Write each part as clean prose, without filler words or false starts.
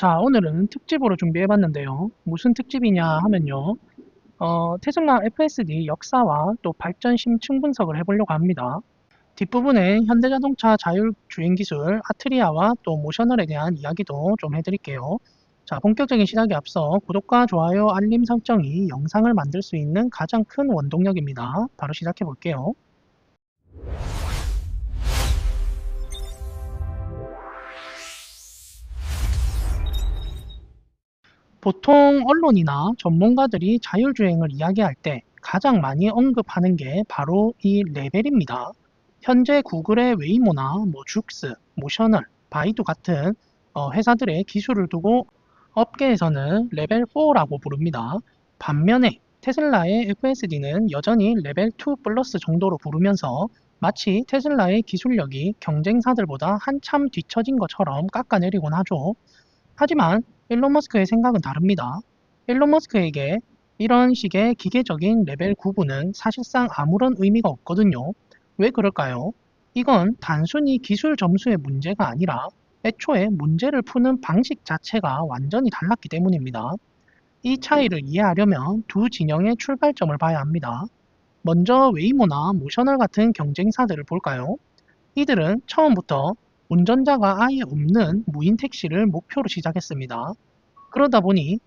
자, 오늘은 특집으로 준비해봤는데요. 무슨 특집이냐 하면요. 테슬라 FSD 역사와 또 발전 심층 분석을 해보려고 합니다. 뒷부분에 현대자동차 자율주행 기술 아트리아와 또 모셔널에 대한 이야기도 좀 해드릴게요. 자, 본격적인 시작에 앞서 구독과 좋아요, 알림 설정이 영상을 만들 수 있는 가장 큰 원동력입니다. 바로 시작해 볼게요. 보통 언론이나 전문가들이 자율주행을 이야기할 때 가장 많이 언급하는 게 바로 이 레벨입니다. 현재 구글의 웨이모나 죽스, 모셔널, 바이두 같은 회사들의 기술을 두고 업계에서는 레벨 4라고 부릅니다. 반면에 테슬라의 FSD는 여전히 레벨 2 플러스 정도로 부르면서 마치 테슬라의 기술력이 경쟁사들보다 한참 뒤처진 것처럼 깎아내리곤 하죠. 하지만 일론 머스크의 생각은 다릅니다. 일론 머스크에게 이런 식의 기계적인 레벨 구분은 사실상 아무런 의미가 없거든요. 왜 그럴까요? 이건 단순히 기술 점수의 문제가 아니라 애초에 문제를 푸는 방식 자체가 완전히 달랐기 때문입니다. 이 차이를 이해하려면 두 진영의 출발점을 봐야 합니다. 먼저 웨이모나 모셔널 같은 경쟁사들을 볼까요? 이들은 처음부터 운전자가 아예 없는 무인 택시를 목표로 시작했습니다. 그러다 보니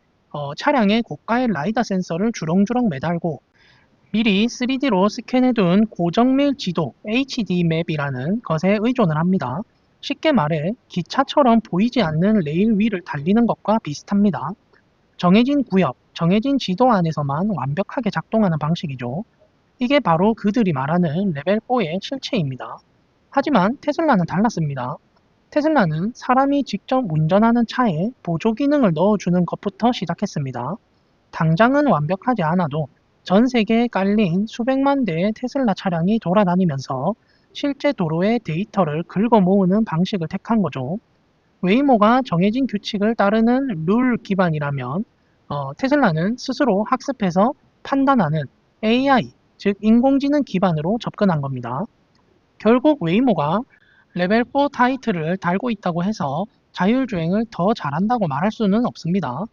차량에 고가의 라이다 센서를 주렁주렁 매달고 미리 3D로 스캔해둔 고정밀 지도 HD 맵이라는 것에 의존을 합니다. 쉽게 말해 기차처럼 보이지 않는 레일 위를 달리는 것과 비슷합니다. 정해진 구역, 정해진 지도 안에서만 완벽하게 작동하는 방식이죠. 이게 바로 그들이 말하는 레벨 4의 실체입니다. 하지만 테슬라는 달랐습니다. 테슬라는 사람이 직접 운전하는 차에 보조 기능을 넣어주는 것부터 시작했습니다. 당장은 완벽하지 않아도 전 세계에 깔린 수백만 대의 테슬라 차량이 돌아다니면서 실제 도로의 데이터를 긁어 모으는 방식을 택한 거죠. 웨이모가 정해진 규칙을 따르는 룰 기반이라면 테슬라는 스스로 학습해서 판단하는 AI, 즉 인공지능 기반으로 접근한 겁니다. 결국 웨이모가 레벨 4 타이틀을 달고 있다고 해서 자율주행을 더 잘한다고 말할 수는 없습니다.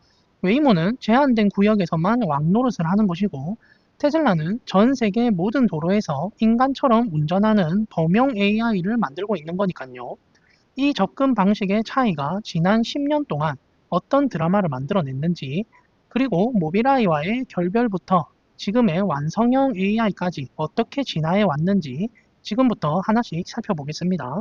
웨이모는 제한된 구역에서만 왕노릇을 하는 것이고 테슬라는 전 세계 모든 도로에서 인간처럼 운전하는 범용 AI를 만들고 있는 거니까요. 이 접근 방식의 차이가 지난 10년 동안 어떤 드라마를 만들어냈는지, 그리고 모빌아이와의 결별부터 지금의 완성형 AI까지 어떻게 진화해 왔는지 지금부터 하나씩 살펴보겠습니다.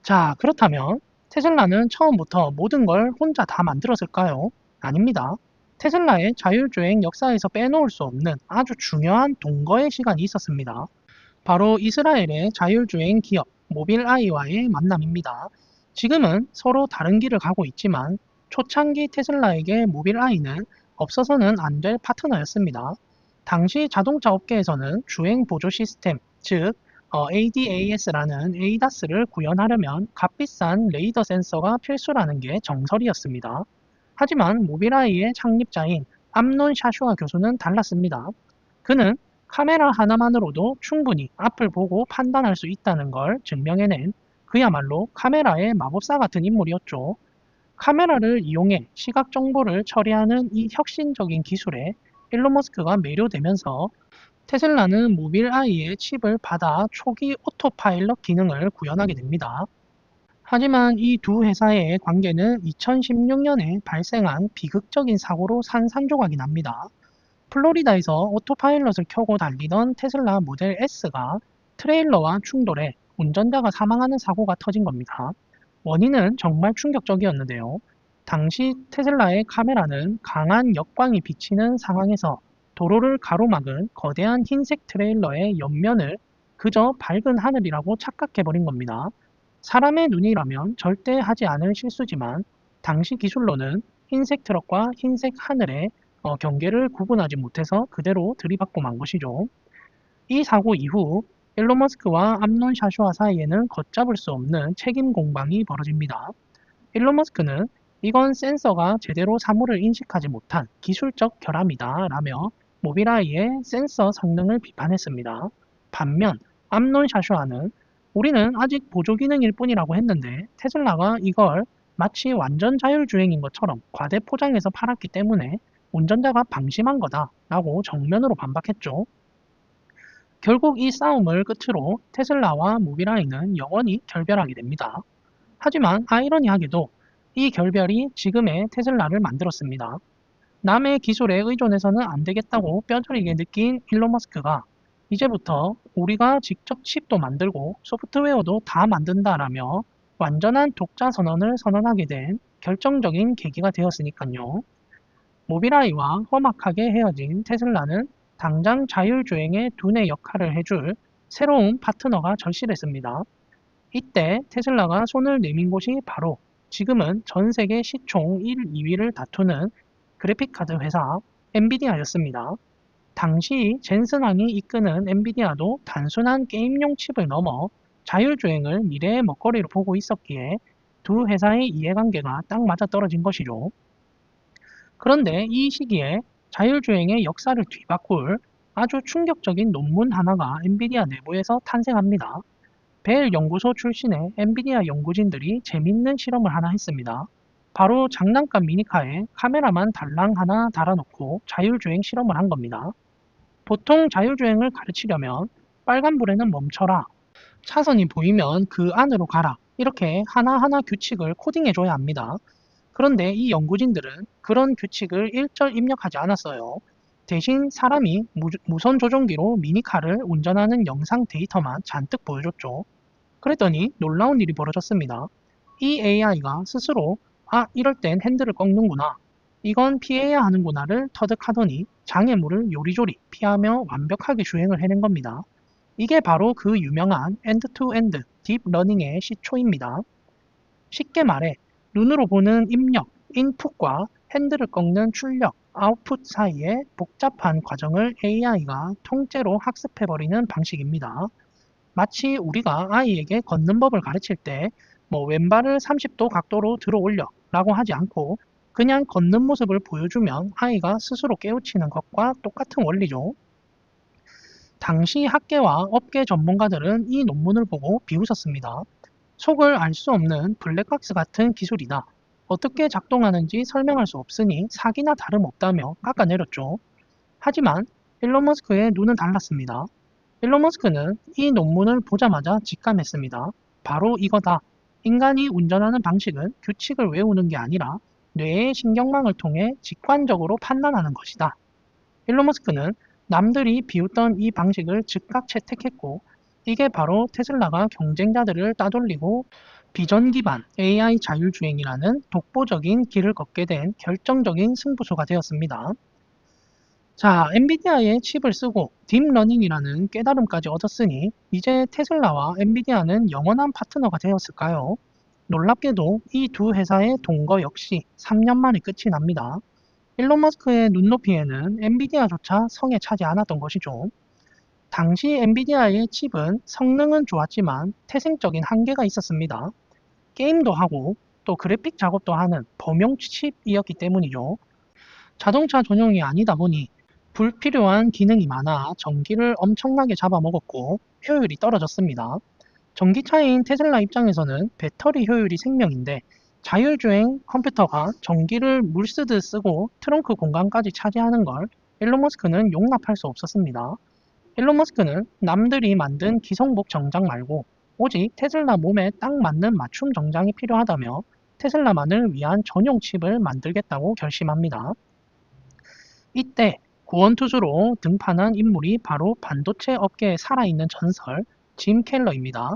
자, 그렇다면 테슬라는 처음부터 모든 걸 혼자 다 만들었을까요? 아닙니다. 테슬라의 자율주행 역사에서 빼놓을 수 없는 아주 중요한 동거의 시간이 있었습니다. 바로 이스라엘의 자율주행 기업 모빌아이와의 만남입니다. 지금은 서로 다른 길을 가고 있지만 초창기 테슬라에게 모빌아이는 없어서는 안 될 파트너였습니다. 당시 자동차 업계에서는 주행 보조 시스템, 즉 ADAS라는 ADAS를 구현하려면 값비싼 레이더 센서가 필수라는 게 정설이었습니다. 하지만 모빌아이의 창립자인 암논 샤슈아 교수는 달랐습니다. 그는 카메라 하나만으로도 충분히 앞을 보고 판단할 수 있다는 걸 증명해낸 그야말로 카메라의 마법사 같은 인물이었죠. 카메라를 이용해 시각 정보를 처리하는 이 혁신적인 기술에 일론 머스크가 매료되면서 테슬라는 모빌아이의 칩을 받아 초기 오토파일럿 기능을 구현하게 됩니다. 하지만 이 두 회사의 관계는 2016년에 발생한 비극적인 사고로 산산조각이 납니다. 플로리다에서 오토파일럿을 켜고 달리던 테슬라 모델 S가 트레일러와 충돌해 운전자가 사망하는 사고가 터진 겁니다. 원인은 정말 충격적이었는데요. 당시 테슬라의 카메라는 강한 역광이 비치는 상황에서 도로를 가로막은 거대한 흰색 트레일러의 옆면을 그저 밝은 하늘이라고 착각해버린 겁니다. 사람의 눈이라면 절대 하지 않을 실수지만 당시 기술로는 흰색 트럭과 흰색 하늘의 경계를 구분하지 못해서 그대로 들이받고 만 것이죠. 이 사고 이후 일론 머스크와 암논 샤슈아 사이에는 걷잡을 수 없는 책임 공방이 벌어집니다. 일론 머스크는 이건 센서가 제대로 사물을 인식하지 못한 기술적 결함이다 라며 모빌아이의 센서 성능을 비판했습니다. 반면 암논 샤슈아는 우리는 아직 보조 기능일 뿐이라고 했는데 테슬라가 이걸 마치 완전 자율주행인 것처럼 과대 포장해서 팔았기 때문에 운전자가 방심한 거다라고 정면으로 반박했죠. 결국 이 싸움을 끝으로 테슬라와 모비라이는 영원히 결별하게 됩니다. 하지만 아이러니하게도 이 결별이 지금의 테슬라를 만들었습니다. 남의 기술에 의존해서는 안 되겠다고 뼈저리게 느낀 일론 머스크가 이제부터 우리가 직접 칩도 만들고 소프트웨어도 다 만든다라며 완전한 독자 선언을 선언하게 된 결정적인 계기가 되었으니까요. 모비라이와 험악하게 헤어진 테슬라는 당장 자율주행의 두뇌 역할을 해줄 새로운 파트너가 절실했습니다. 이때 테슬라가 손을 내민 곳이 바로 지금은 전 세계 시총 1, 2위를 다투는 그래픽카드 회사 엔비디아였습니다. 당시 젠슨왕이 이끄는 엔비디아도 단순한 게임용 칩을 넘어 자율주행을 미래의 먹거리로 보고 있었기에 두 회사의 이해관계가 딱 맞아떨어진 것이죠. 그런데 이 시기에 자율주행의 역사를 뒤바꿀 아주 충격적인 논문 하나가 엔비디아 내부에서 탄생합니다. 벨 연구소 출신의 엔비디아 연구진들이 재밌는 실험을 하나 했습니다. 바로 장난감 미니카에 카메라만 달랑 하나 달아놓고 자율주행 실험을 한 겁니다. 보통 자율주행을 가르치려면 빨간불에는 멈춰라, 차선이 보이면 그 안으로 가라, 이렇게 하나하나 규칙을 코딩해줘야 합니다. 그런데 이 연구진들은 그런 규칙을 일절 입력하지 않았어요. 대신 사람이 무선 조종기로 미니카를 운전하는 영상 데이터만 잔뜩 보여줬죠. 그랬더니 놀라운 일이 벌어졌습니다. 이 AI가 스스로 이럴 땐 핸들을 꺾는구나, 이건 피해야 하는구나를 터득하더니 장애물을 요리조리 피하며 완벽하게 주행을 해낸 겁니다. 이게 바로 그 유명한 엔드-투-엔드 딥러닝의 시초입니다. 쉽게 말해 눈으로 보는 입력, 인풋과 핸들을 꺾는 출력, 아웃풋 사이의 복잡한 과정을 AI가 통째로 학습해버리는 방식입니다. 마치 우리가 아이에게 걷는 법을 가르칠 때 왼발을 30도 각도로 들어 올려 라고 하지 않고 그냥 걷는 모습을 보여주면 아이가 스스로 깨우치는 것과 똑같은 원리죠. 당시 학계와 업계 전문가들은 이 논문을 보고 비웃었습니다. 속을 알 수 없는 블랙박스 같은 기술이다. 어떻게 작동하는지 설명할 수 없으니 사기나 다름없다며 깎아내렸죠. 하지만 일론 머스크의 눈은 달랐습니다. 일론 머스크는 이 논문을 보자마자 직감했습니다. 바로 이거다. 인간이 운전하는 방식은 규칙을 외우는 게 아니라 뇌의 신경망을 통해 직관적으로 판단하는 것이다. 일론 머스크는 남들이 비웃던 이 방식을 즉각 채택했고 이게 바로 테슬라가 경쟁자들을 따돌리고 비전 기반 AI 자율주행이라는 독보적인 길을 걷게 된 결정적인 승부수가 되었습니다. 자, 엔비디아의 칩을 쓰고 딥러닝이라는 깨달음까지 얻었으니 이제 테슬라와 엔비디아는 영원한 파트너가 되었을까요? 놀랍게도 이 두 회사의 동거 역시 3년 만에 끝이 납니다. 일론 머스크의 눈높이에는 엔비디아조차 성에 차지 않았던 것이죠. 당시 엔비디아의 칩은 성능은 좋았지만 태생적인 한계가 있었습니다. 게임도 하고 또 그래픽 작업도 하는 범용 칩이었기 때문이죠. 자동차 전용이 아니다 보니 불필요한 기능이 많아 전기를 엄청나게 잡아먹었고 효율이 떨어졌습니다. 전기차인 테슬라 입장에서는 배터리 효율이 생명인데 자율주행 컴퓨터가 전기를 물쓰듯 쓰고 트렁크 공간까지 차지하는 걸 일론 머스크는 용납할 수 없었습니다. 일론 머스크는 남들이 만든 기성복 정장 말고 오직 테슬라 몸에 딱 맞는 맞춤 정장이 필요하다며 테슬라만을 위한 전용 칩을 만들겠다고 결심합니다. 이때 구원투수로 등판한 인물이 바로 반도체 업계에 살아있는 전설 짐 켈러입니다.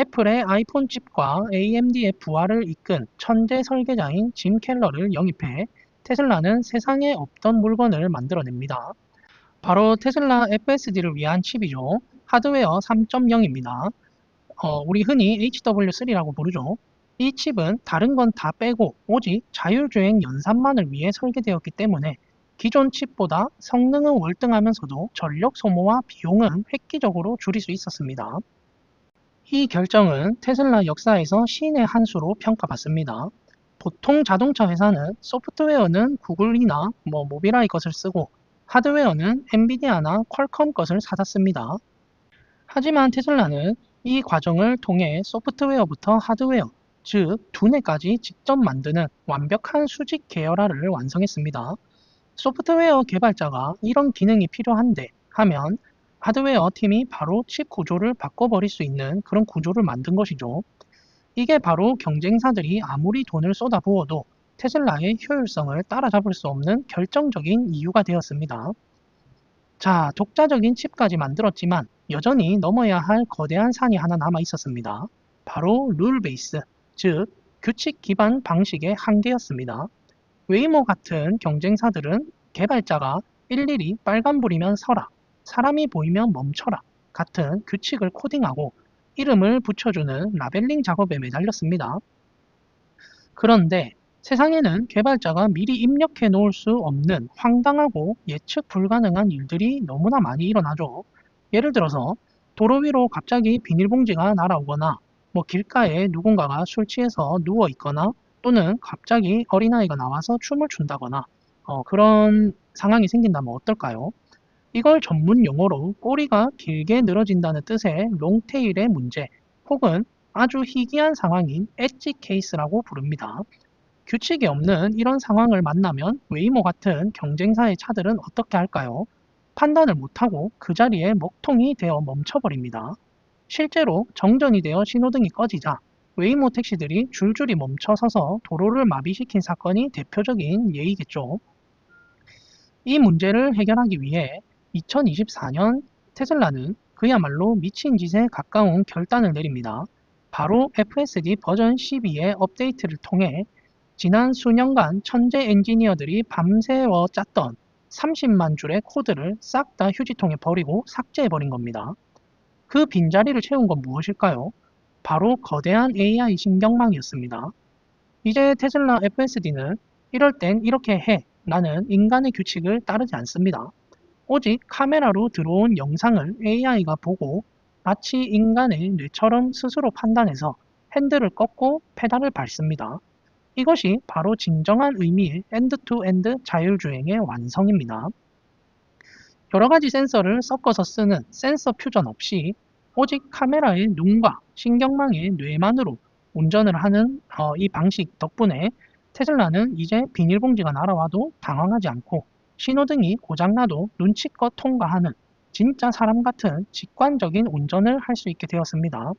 애플의 아이폰 칩과 AMD의 부활을 이끈 천재 설계자인 짐 켈러를 영입해 테슬라는 세상에 없던 물건을 만들어냅니다. 바로 테슬라 FSD를 위한 칩이죠. 하드웨어 3.0입니다. 우리 흔히 HW3라고 부르죠. 이 칩은 다른 건 다 빼고 오직 자율주행 연산만을 위해 설계되었기 때문에 기존 칩보다 성능은 월등하면서도 전력 소모와 비용은 획기적으로 줄일 수 있었습니다. 이 결정은 테슬라 역사에서 신의 한 수로 평가받습니다. 보통 자동차 회사는 소프트웨어는 구글이나 모비라이 것을 쓰고 하드웨어는 엔비디아나 퀄컴 것을 사다 씁니다. 하지만 테슬라는 이 과정을 통해 소프트웨어부터 하드웨어, 즉 두뇌까지 직접 만드는 완벽한 수직 계열화를 완성했습니다. 소프트웨어 개발자가 이런 기능이 필요한데 하면 하드웨어 팀이 바로 칩 구조를 바꿔버릴 수 있는 그런 구조를 만든 것이죠. 이게 바로 경쟁사들이 아무리 돈을 쏟아부어도 테슬라의 효율성을 따라잡을 수 없는 결정적인 이유가 되었습니다. 자, 독자적인 칩까지 만들었지만 여전히 넘어야 할 거대한 산이 하나 남아 있었습니다. 바로 룰 베이스, 즉 규칙 기반 방식의 한계였습니다. 웨이모 같은 경쟁사들은 개발자가 일일이 빨간불이면 서라, 사람이 보이면 멈춰라 같은 규칙을 코딩하고 이름을 붙여주는 라벨링 작업에 매달렸습니다. 그런데 세상에는 개발자가 미리 입력해 놓을 수 없는 황당하고 예측 불가능한 일들이 너무나 많이 일어나죠. 예를 들어서 도로 위로 갑자기 비닐봉지가 날아오거나 길가에 누군가가 술 취해서 누워 있거나 또는 갑자기 어린아이가 나와서 춤을 춘다거나 그런 상황이 생긴다면 어떨까요? 이걸 전문 용어로 꼬리가 길게 늘어진다는 뜻의 롱테일의 문제 혹은 아주 희귀한 상황인 엣지 케이스라고 부릅니다. 규칙이 없는 이런 상황을 만나면 웨이모 같은 경쟁사의 차들은 어떻게 할까요? 판단을 못하고 그 자리에 먹통이 되어 멈춰버립니다. 실제로 정전이 되어 신호등이 꺼지자 웨이모 택시들이 줄줄이 멈춰서서 도로를 마비시킨 사건이 대표적인 예이겠죠. 이 문제를 해결하기 위해 2024년 테슬라는 그야말로 미친 짓에 가까운 결단을 내립니다. 바로 FSD 버전 12의 업데이트를 통해 지난 수년간 천재 엔지니어들이 밤새워 짰던 30만 줄의 코드를 싹 다 휴지통에 버리고 삭제해버린 겁니다. 그 빈자리를 채운 건 무엇일까요? 바로 거대한 AI 신경망이었습니다. 이제 테슬라 FSD는 이럴 땐 이렇게 해 라는 인간의 규칙을 따르지 않습니다. 오직 카메라로 들어온 영상을 AI가 보고 마치 인간의 뇌처럼 스스로 판단해서 핸들을 꺾고 페달을 밟습니다. 이것이 바로 진정한 의미의 엔드-투-엔드 자율주행의 완성입니다. 여러 가지 센서를 섞어서 쓰는 센서 퓨전 없이 오직 카메라의 눈과 신경망의 뇌만으로 운전을 하는 이 방식 덕분에 테슬라는 이제 비닐봉지가 날아와도 당황하지 않고 신호등이 고장나도 눈치껏 통과하는 진짜 사람 같은 직관적인 운전을 할 수 있게 되었습니다.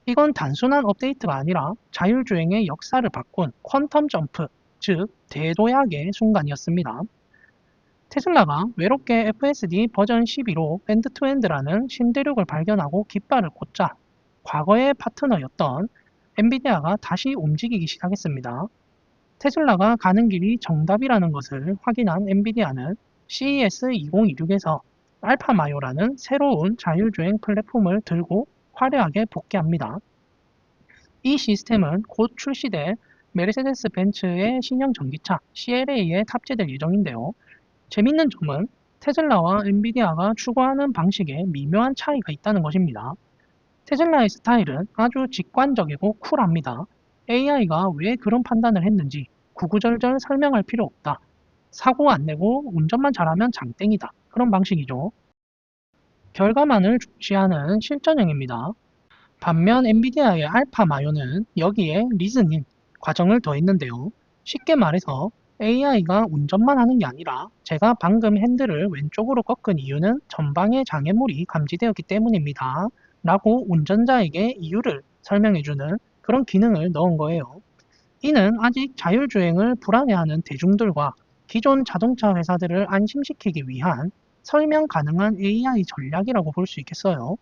이건 단순한 업데이트가 아니라 자율주행의 역사를 바꾼 퀀텀 점프, 즉 대도약의 순간이었습니다. 테슬라가 외롭게 FSD 버전 12로 엔드-투-엔드라는 신대륙을 발견하고 깃발을 꽂자 과거의 파트너였던 엔비디아가 다시 움직이기 시작했습니다. 테슬라가 가는 길이 정답이라는 것을 확인한 엔비디아는 CES 2026에서 알파마요라는 새로운 자율주행 플랫폼을 들고 화려하게 복귀합니다. 이 시스템은 곧 출시될 메르세데스 벤츠의 신형 전기차 CLA에 탑재될 예정인데요. 재밌는 점은 테슬라와 엔비디아가 추구하는 방식에 미묘한 차이가 있다는 것입니다. 테슬라의 스타일은 아주 직관적이고 쿨합니다. AI가 왜 그런 판단을 했는지 구구절절 설명할 필요 없다. 사고 안 내고 운전만 잘하면 장땡이다. 그런 방식이죠. 결과만을 중시하는 실전형입니다. 반면 엔비디아의 알파 마요는 여기에 리즈닝 과정을 더했는데요. 쉽게 말해서 AI가 운전만 하는 게 아니라 제가 방금 핸들을 왼쪽으로 꺾은 이유는 전방에 장애물이 감지되었기 때문입니다. 라고 운전자에게 이유를 설명해주는 그런 기능을 넣은 거예요. 이는 아직 자율주행을 불안해하는 대중들과 기존 자동차 회사들을 안심시키기 위한 설명 가능한 AI 전략이라고 볼 수 있겠어요.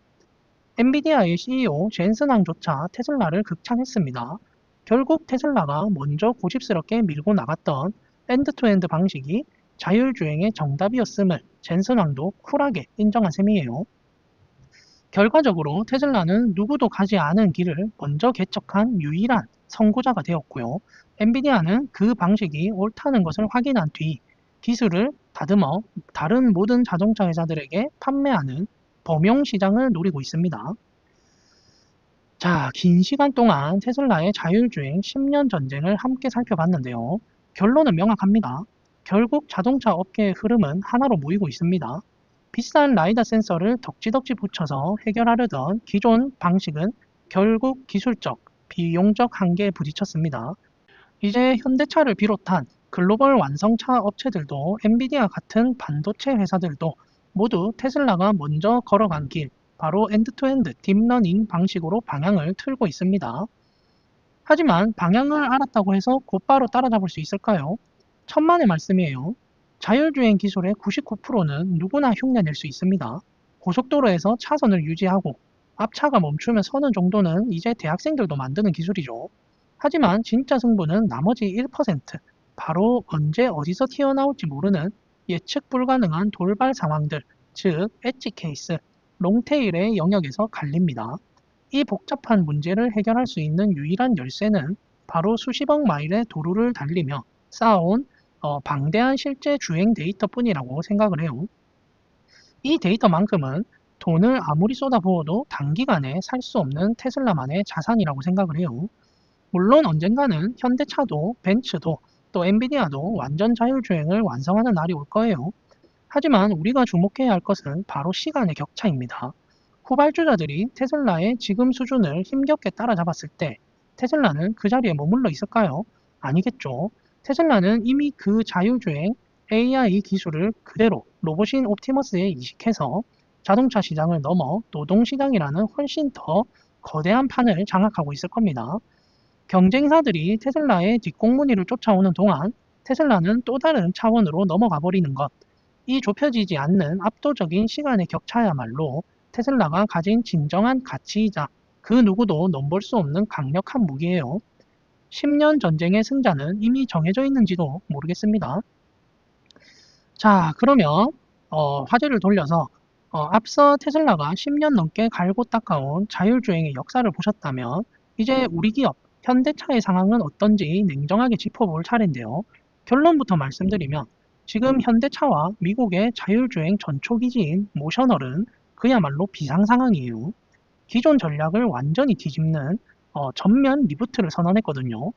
엔비디아의 CEO 젠슨 황조차 테슬라를 극찬했습니다. 결국 테슬라가 먼저 고집스럽게 밀고 나갔던 엔드-투-엔드 방식이 자율주행의 정답이었음을 젠슨 황도 쿨하게 인정한 셈이에요. 결과적으로 테슬라는 누구도 가지 않은 길을 먼저 개척한 유일한 선구자가 되었고요. 엔비디아는 그 방식이 옳다는 것을 확인한 뒤 기술을 다듬어 다른 모든 자동차 회사들에게 판매하는 범용 시장을 노리고 있습니다. 자, 긴 시간 동안 테슬라의 자율주행 10년 전쟁을 함께 살펴봤는데요. 결론은 명확합니다. 결국 자동차 업계의 흐름은 하나로 모이고 있습니다. 비싼 라이다 센서를 덕지덕지 붙여서 해결하려던 기존 방식은 결국 기술적, 비용적 한계에 부딪혔습니다. 이제 현대차를 비롯한 글로벌 완성차 업체들도 엔비디아 같은 반도체 회사들도 모두 테슬라가 먼저 걸어간 길, 바로 엔드투엔드 딥러닝 방식으로 방향을 틀고 있습니다. 하지만 방향을 알았다고 해서 곧바로 따라잡을 수 있을까요? 천만의 말씀이에요. 자율주행 기술의 99%는 누구나 흉내낼 수 있습니다. 고속도로에서 차선을 유지하고 앞차가 멈추면 서는 정도는 이제 대학생들도 만드는 기술이죠. 하지만 진짜 승부는 나머지 1%, 바로 언제 어디서 튀어나올지 모르는 예측 불가능한 돌발 상황들, 즉 엣지 케이스, 롱테일의 영역에서 갈립니다. 이 복잡한 문제를 해결할 수 있는 유일한 열쇠는 바로 수십억 마일의 도로를 달리며 쌓아온 방대한 실제 주행 데이터뿐이라고 생각을 해요. 이 데이터만큼은 돈을 아무리 쏟아부어도 단기간에 살 수 없는 테슬라만의 자산이라고 생각을 해요. 물론 언젠가는 현대차도 벤츠도 또 엔비디아도 완전 자율주행을 완성하는 날이 올 거예요. 하지만 우리가 주목해야 할 것은 바로 시간의 격차입니다. 후발주자들이 테슬라의 지금 수준을 힘겹게 따라잡았을 때 테슬라는 그 자리에 머물러 있을까요? 아니겠죠. 테슬라는 이미 그 자율주행 AI 기술을 그대로 로봇인 옵티머스에 이식해서 자동차 시장을 넘어 노동시장이라는 훨씬 더 거대한 판을 장악하고 있을 겁니다. 경쟁사들이 테슬라의 뒷공무니를 쫓아오는 동안 테슬라는 또 다른 차원으로 넘어가 버리는 것, 이 좁혀지지 않는 압도적인 시간의 격차야말로 테슬라가 가진 진정한 가치이자 그 누구도 넘볼 수 없는 강력한 무기예요. 10년 전쟁의 승자는 이미 정해져 있는지도 모르겠습니다. 자, 그러면 화제를 돌려서 앞서 테슬라가 10년 넘게 갈고 닦아온 자율주행의 역사를 보셨다면 이제 우리 기업 현대차의 상황은 어떤지 냉정하게 짚어볼 차례인데요. 결론부터 말씀드리면 지금 현대차와 미국의 자율주행 전초기지인 모셔널은 그야말로 비상 상황이에요. 기존 전략을 완전히 뒤집는 전면 리부트를 선언했거든요.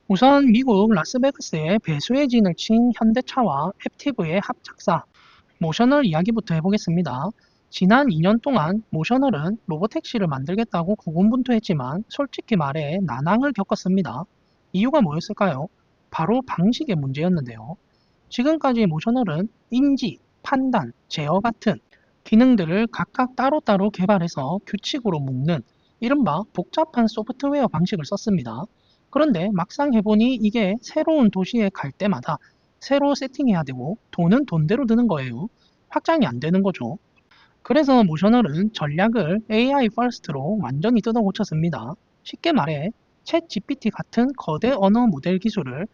우선 미국 라스베가스에 배수의 진을 친 현대차와 앱티브의 합작사 모셔널 이야기부터 해보겠습니다. 지난 2년 동안 모셔널은 로보택시를 만들겠다고 고군분투했지만 솔직히 말해 난항을 겪었습니다. 이유가 뭐였을까요? 바로 방식의 문제였는데요. 지금까지 모셔널은 인지, 판단, 제어 같은 기능들을 각각 따로따로 개발해서 규칙으로 묶는 이른바 복잡한 소프트웨어 방식을 썼습니다. 그런데 막상 해보니 이게 새로운 도시에 갈 때마다 새로 세팅해야 되고 돈은 돈대로 드는 거예요. 확장이 안 되는 거죠. 그래서 모셔널은 전략을 AI 퍼스트로 완전히 뜯어 고쳤습니다. 쉽게 말해 챗 GPT 같은 거대 언어 모델 기술을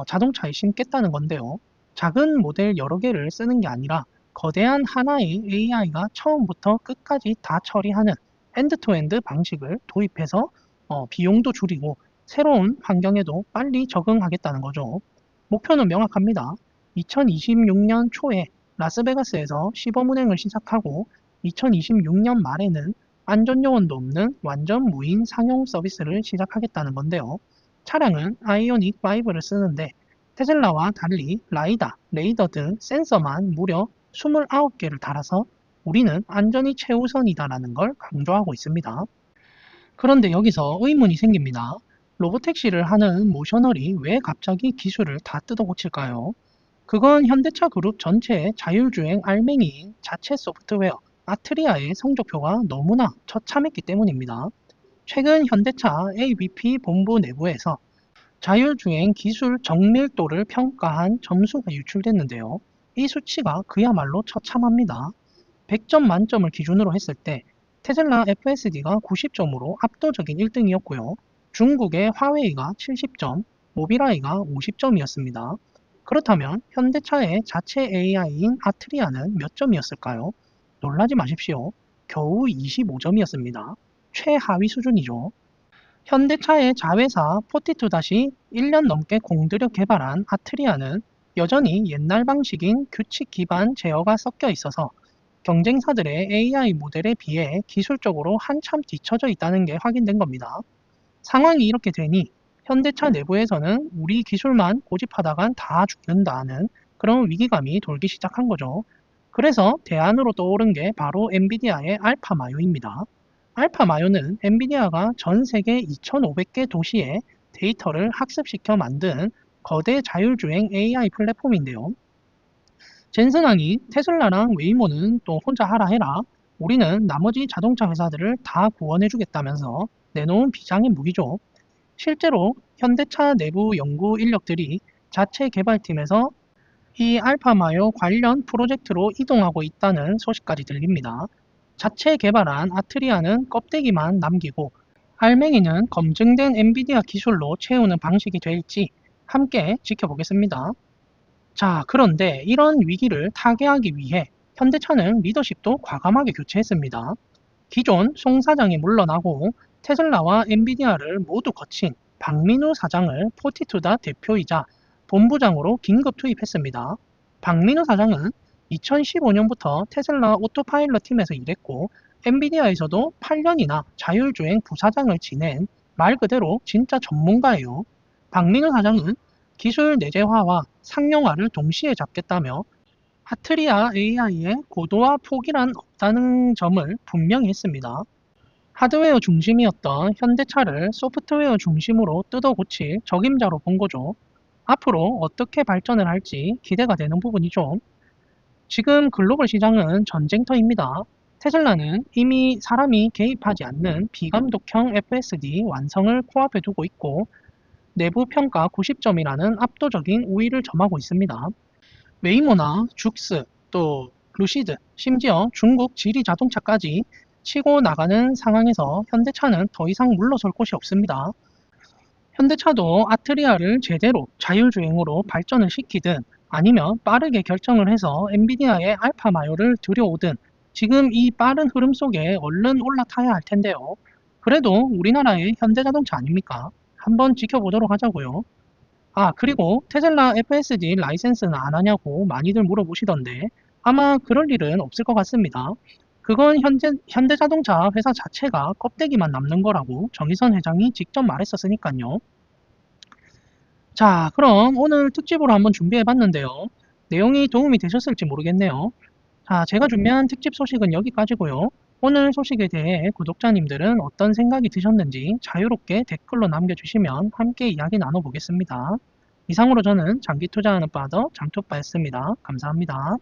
자동차에 심겠다는 건데요. 작은 모델 여러 개를 쓰는 게 아니라 거대한 하나의 AI가 처음부터 끝까지 다 처리하는 엔드투엔드 방식을 도입해서 비용도 줄이고 새로운 환경에도 빨리 적응하겠다는 거죠. 목표는 명확합니다. 2026년 초에 라스베가스에서 시범 운행을 시작하고 2026년 말에는 안전요원도 없는 완전 무인 상용 서비스를 시작하겠다는 건데요. 차량은 아이오닉 5를 쓰는데 테슬라와 달리 라이다, 레이더 등 센서만 무려 29개를 달아서 우리는 안전이 최우선이다라는 걸 강조하고 있습니다. 그런데 여기서 의문이 생깁니다. 로보택시를 하는 모셔널이 왜 갑자기 기술을 다 뜯어 고칠까요? 그건 현대차 그룹 전체의 자율주행 알맹이인 자체 소프트웨어 아트리아의 성적표가 너무나 처참했기 때문입니다. 최근 현대차 AVP 본부 내부에서 자율주행 기술 정밀도를 평가한 점수가 유출됐는데요. 이 수치가 그야말로 처참합니다. 100점 만점을 기준으로 했을 때 테슬라 FSD가 90점으로 압도적인 1등이었고요. 중국의 화웨이가 70점, 모빌아이가 50점이었습니다. 그렇다면 현대차의 자체 AI인 아트리아는 몇 점이었을까요? 놀라지 마십시오. 겨우 25점이었습니다. 최하위 수준이죠. 현대차의 자회사 포티투 1년 넘게 공들여 개발한 아트리아는 여전히 옛날 방식인 규칙 기반 제어가 섞여 있어서 경쟁사들의 AI 모델에 비해 기술적으로 한참 뒤처져 있다는 게 확인된 겁니다. 상황이 이렇게 되니 현대차 내부에서는 우리 기술만 고집하다간 다 죽는다는 그런 위기감이 돌기 시작한 거죠. 그래서 대안으로 떠오른 게 바로 엔비디아의 알파마요입니다. 알파마요는 엔비디아가 전 세계 2,500개 도시에 데이터를 학습시켜 만든 거대 자율주행 AI 플랫폼인데요. 젠슨왕이 테슬라랑 웨이모는 또 혼자 하라 해라. 우리는 나머지 자동차 회사들을 다 구원해주겠다면서 내놓은 비장의 무기죠. 실제로 현대차 내부 연구 인력들이 자체 개발팀에서 이 알파마요 관련 프로젝트로 이동하고 있다는 소식까지 들립니다. 자체 개발한 아트리아는 껍데기만 남기고 알맹이는 검증된 엔비디아 기술로 채우는 방식이 될지 함께 지켜보겠습니다. 자, 그런데 이런 위기를 타개하기 위해 현대차는 리더십도 과감하게 교체했습니다. 기존 송 사장이 물러나고 테슬라와 엔비디아를 모두 거친 박민우 사장을 포티투다 대표이자 본부장으로 긴급 투입했습니다. 박민우 사장은 2015년부터 테슬라 오토파일럿 팀에서 일했고 엔비디아에서도 8년이나 자율주행 부사장을 지낸 말 그대로 진짜 전문가예요. 박민우 사장은 기술 내재화와 상용화를 동시에 잡겠다며 하트리아 AI의 고도화 포기란 없다는 점을 분명히 했습니다. 하드웨어 중심이었던 현대차를 소프트웨어 중심으로 뜯어 고칠 적임자로 본 거죠. 앞으로 어떻게 발전을 할지 기대가 되는 부분이죠. 지금 글로벌 시장은 전쟁터입니다. 테슬라는 이미 사람이 개입하지 않는 비감독형 FSD 완성을 코앞에 두고 있고 내부 평가 90점이라는 압도적인 우위를 점하고 있습니다. 웨이모나 죽스, 또 루시드, 심지어 중국 지리 자동차까지 치고 나가는 상황에서 현대차는 더 이상 물러설 곳이 없습니다. 현대차도 아트리아를 제대로 자율주행으로 발전을 시키든 아니면 빠르게 결정을 해서 엔비디아의 알파마요를 들여오든 지금 이 빠른 흐름 속에 얼른 올라타야 할 텐데요. 그래도 우리나라의 현대자동차 아닙니까? 한번 지켜보도록 하자고요. 아, 그리고 테슬라 FSD 라이센스는 안 하냐고 많이들 물어보시던데 아마 그럴 일은 없을 것 같습니다. 그건 현대자동차 회사 자체가 껍데기만 남는 거라고 정의선 회장이 직접 말했었으니까요. 자, 그럼 오늘 특집으로 한번 준비해 봤는데요. 내용이 도움이 되셨을지 모르겠네요. 자, 제가 준비한 특집 소식은 여기까지고요. 오늘 소식에 대해 구독자님들은 어떤 생각이 드셨는지 자유롭게 댓글로 남겨주시면 함께 이야기 나눠보겠습니다. 이상으로 저는 장기 투자하는 파더 장투빠였습니다. 감사합니다.